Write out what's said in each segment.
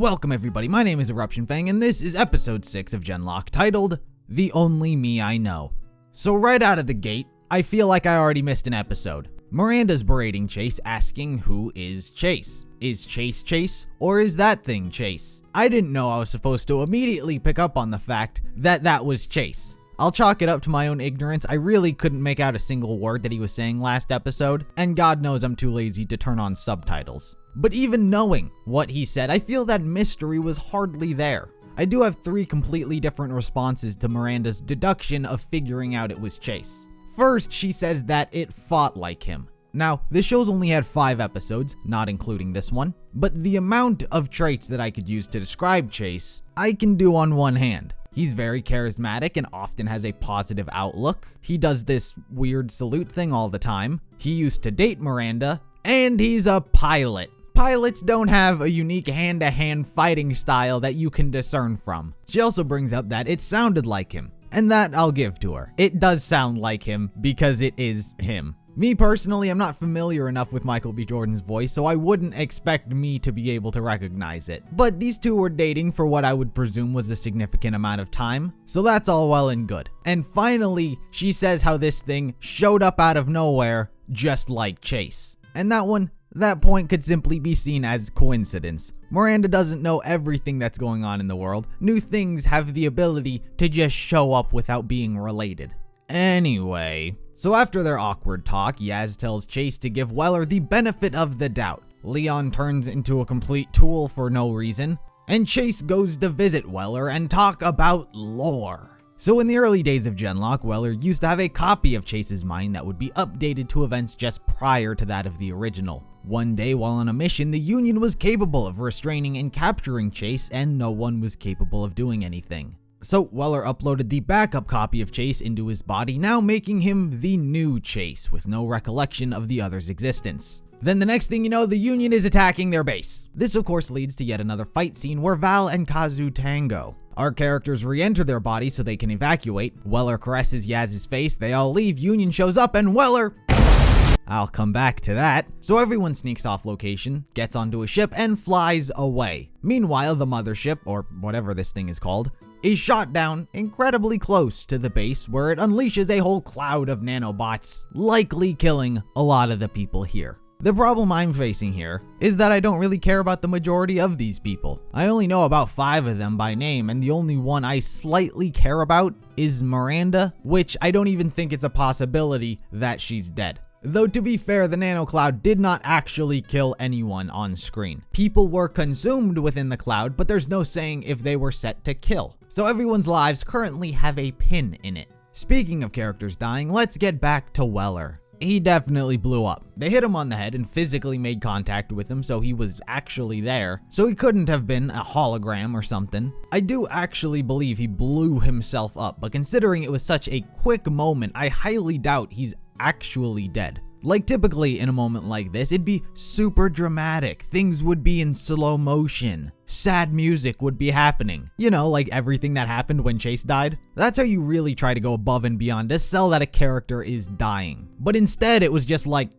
Welcome everybody, my name is EruptionFang and this is episode 6 of Genlock titled, The Only Me I Know. So right out of the gate, I feel like I already missed an episode. Miranda's berating Chase, asking who is Chase. Is Chase Chase, or is that thing Chase? I didn't know I was supposed to immediately pick up on the fact that that was Chase. I'll chalk it up to my own ignorance. I really couldn't make out a single word that he was saying last episode, and God knows I'm too lazy to turn on subtitles. But even knowing what he said, I feel that mystery was hardly there. I do have 3 completely different responses to Miranda's deduction of figuring out it was Chase. First, she says that it fought like him. Now, this show's only had 5 episodes, not including this one, but the amount of traits that I could use to describe Chase, I can do on one hand. He's very charismatic and often has a positive outlook. He does this weird salute thing all the time. He used to date Miranda, and he's a pilot. Pilots don't have a unique hand-to-hand fighting style that you can discern from. She also brings up that it sounded like him, and that I'll give to her. It does sound like him because it is him. Me personally, I'm not familiar enough with Michael B. Jordan's voice, so I wouldn't expect me to be able to recognize it. But these two were dating for what I would presume was a significant amount of time, so that's all well and good. And finally, she says how this thing showed up out of nowhere, just like Chase. And that point could simply be seen as coincidence. Miranda doesn't know everything that's going on in the world. New things have the ability to just show up without being related. Anyway, so after their awkward talk, Yaz tells Chase to give Weller the benefit of the doubt. Leon turns into a complete tool for no reason, and Chase goes to visit Weller and talk about lore. So in the early days of Genlock, Weller used to have a copy of Chase's mind that would be updated to events just prior to that of the original. One day while on a mission, the Union was capable of restraining and capturing Chase, and no one was capable of doing anything. So Weller uploaded the backup copy of Chase into his body, now making him the new Chase, with no recollection of the other's existence. Then the next thing you know, the Union is attacking their base. This of course leads to yet another fight scene where Val and Kazu tango. Our characters re-enter their bodies so they can evacuate. Weller caresses Yaz's face, they all leave, Union shows up, and Weller... I'll come back to that. So everyone sneaks off location, gets onto a ship, and flies away. Meanwhile, the mothership, or whatever this thing is called, is shot down incredibly close to the base, where it unleashes a whole cloud of nanobots, likely killing a lot of the people here. The problem I'm facing here is that I don't really care about the majority of these people. I only know about 5 of them by name, and the only one I slightly care about is Miranda, which I don't even think it's a possibility that she's dead. Though to be fair, the nanocloud did not actually kill anyone on screen. People were consumed within the cloud, but there's no saying if they were set to kill. So everyone's lives currently have a pin in it. Speaking of characters dying, let's get back to Weller. He definitely blew up. They hit him on the head and physically made contact with him, so he was actually there. So he couldn't have been a hologram or something. I do actually believe he blew himself up, but considering it was such a quick moment, I highly doubt he's actually dead. Like typically in a moment like this, it'd be super dramatic. Things would be in slow motion. Sad music would be happening. You know, like everything that happened when Chase died. That's how you really try to go above and beyond to sell that a character is dying. But instead it was just like...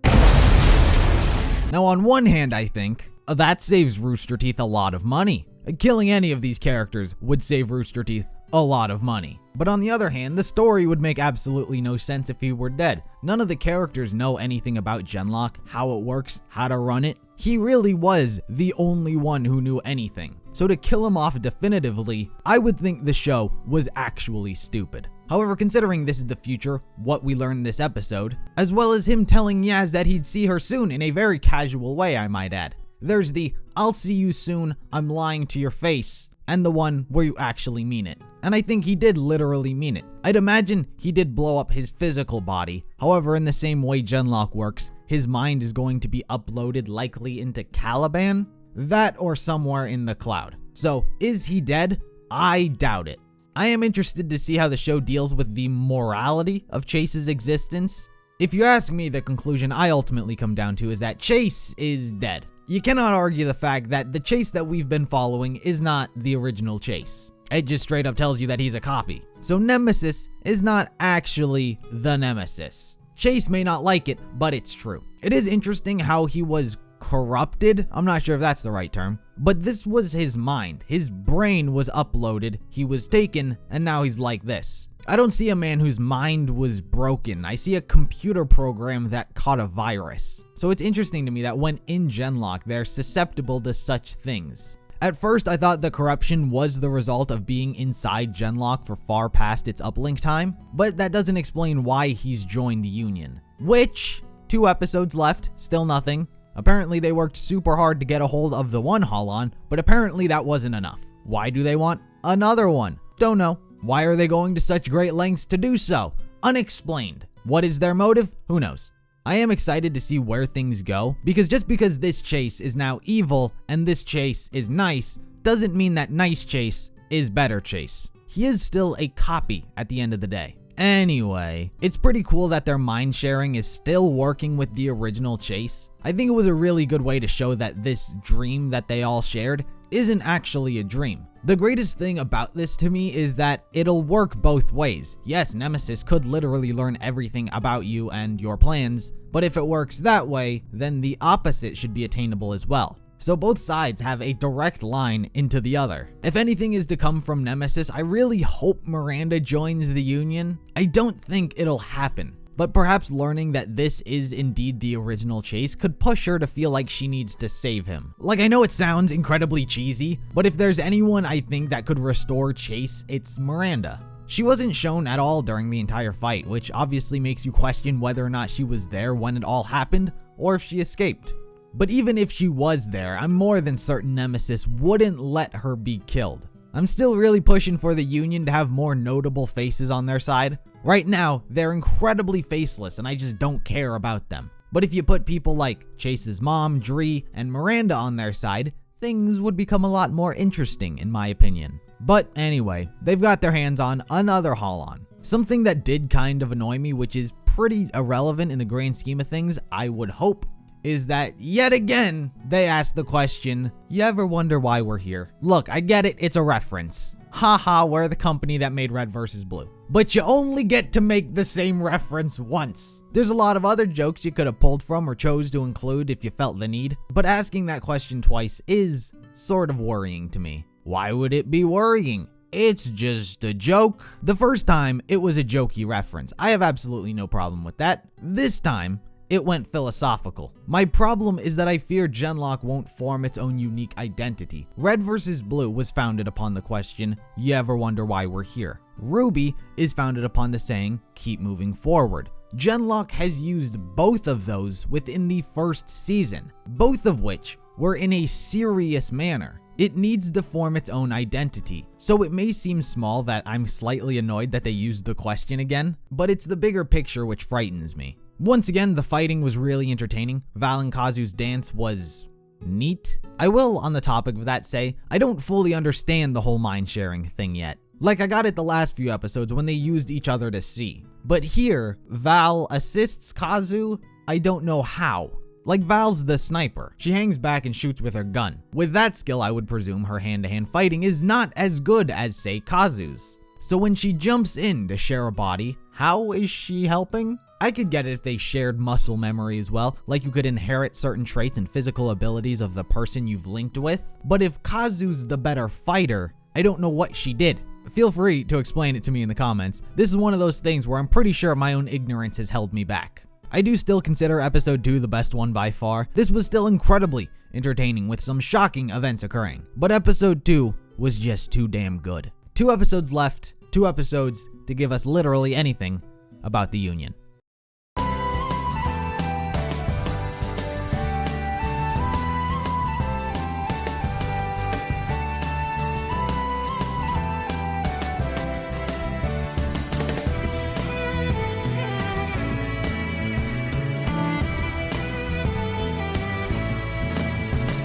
Now on one hand, I think, that saves Rooster Teeth a lot of money. Killing any of these characters would save Rooster Teeth a lot of money. But on the other hand, the story would make absolutely no sense if he were dead. None of the characters know anything about Genlock, how it works, how to run it. He really was the only one who knew anything. So to kill him off definitively, I would think the show was actually stupid. However, considering this is the future, what we learned this episode, as well as him telling Yaz that he'd see her soon in a very casual way, I might add. There's the, I'll see you soon, I'm lying to your face, and the one where you actually mean it. And I think he did literally mean it. I'd imagine he did blow up his physical body. However, in the same way Genlock works, his mind is going to be uploaded likely into Caliban? That or somewhere in the cloud. So, is he dead? I doubt it. I am interested to see how the show deals with the morality of Chase's existence. If you ask me, the conclusion I ultimately come down to is that Chase is dead. You cannot argue the fact that the Chase that we've been following is not the original Chase. It just straight up tells you that he's a copy. So Nemesis is not actually the Nemesis. Chase may not like it, but it's true. It is interesting how he was corrupted. I'm not sure if that's the right term, but this was his mind. His brain was uploaded, he was taken, and now he's like this. I don't see a man whose mind was broken. I see a computer program that caught a virus. So it's interesting to me that when in Genlock, they're susceptible to such things. At first, I thought the corruption was the result of being inside Genlock for far past its uplink time, but that doesn't explain why he's joined the Union. Which, 2 episodes left, still nothing. Apparently they worked super hard to get a hold of the one Holon, but apparently that wasn't enough. Why do they want another one? Don't know. Why are they going to such great lengths to do so? Unexplained. What is their motive? Who knows? I am excited to see where things go, because just because this Chase is now evil and this Chase is nice, doesn't mean that nice Chase is better Chase. He is still a copy at the end of the day. Anyway, it's pretty cool that their mind sharing is still working with the original Chase. I think it was a really good way to show that this dream that they all shared isn't actually a dream. The greatest thing about this to me is that it'll work both ways. Yes, Nemesis could literally learn everything about you and your plans, but if it works that way, then the opposite should be attainable as well. So both sides have a direct line into the other. If anything is to come from Nemesis, I really hope Miranda joins the Union. I don't think it'll happen, but perhaps learning that this is indeed the original Chase could push her to feel like she needs to save him. Like, I know it sounds incredibly cheesy, but if there's anyone I think that could restore Chase, it's Miranda. She wasn't shown at all during the entire fight, which obviously makes you question whether or not she was there when it all happened, or if she escaped. But even if she was there, I'm more than certain Nemesis wouldn't let her be killed. I'm still really pushing for the Union to have more notable faces on their side. Right now, they're incredibly faceless and I just don't care about them. But if you put people like Chase's mom, Dree, and Miranda on their side, things would become a lot more interesting in my opinion. But anyway, they've got their hands on another Holon. Something that did kind of annoy me, which is pretty irrelevant in the grand scheme of things, I would hope, is that yet again, they asked the question, you ever wonder why we're here? Look, I get it, it's a reference. Haha, we're the company that made Red vs. Blue. But you only get to make the same reference once. There's a lot of other jokes you could have pulled from or chose to include if you felt the need, but asking that question twice is sort of worrying to me. Why would it be worrying? It's just a joke. The first time, it was a jokey reference. I have absolutely no problem with that. This time, it went philosophical. My problem is that I fear Genlock won't form its own unique identity. Red vs. Blue was founded upon the question, you ever wonder why we're here? Ruby is founded upon the saying, keep moving forward. Genlock has used both of those within the first season, both of which were in a serious manner. It needs to form its own identity. So it may seem small that I'm slightly annoyed that they used the question again, but it's the bigger picture which frightens me. Once again, the fighting was really entertaining. Val and Kazu's dance was neat. I will, on the topic of that, say I don't fully understand the whole mind sharing thing yet. Like I got it the last few episodes when they used each other to see. But here, Val assists Kazu, I don't know how. Like Val's the sniper. She hangs back and shoots with her gun. With that skill, I would presume her hand-to-hand fighting is not as good as, say, Kazu's. So when she jumps in to share a body, how is she helping? I could get it if they shared muscle memory as well, like you could inherit certain traits and physical abilities of the person you've linked with. But if Kazu's the better fighter, I don't know what she did. Feel free to explain it to me in the comments. This is one of those things where I'm pretty sure my own ignorance has held me back. I do still consider episode 2 the best one by far. This was still incredibly entertaining with some shocking events occurring. But episode 2 was just too damn good. 2 episodes left, 2 episodes to give us literally anything about the Union.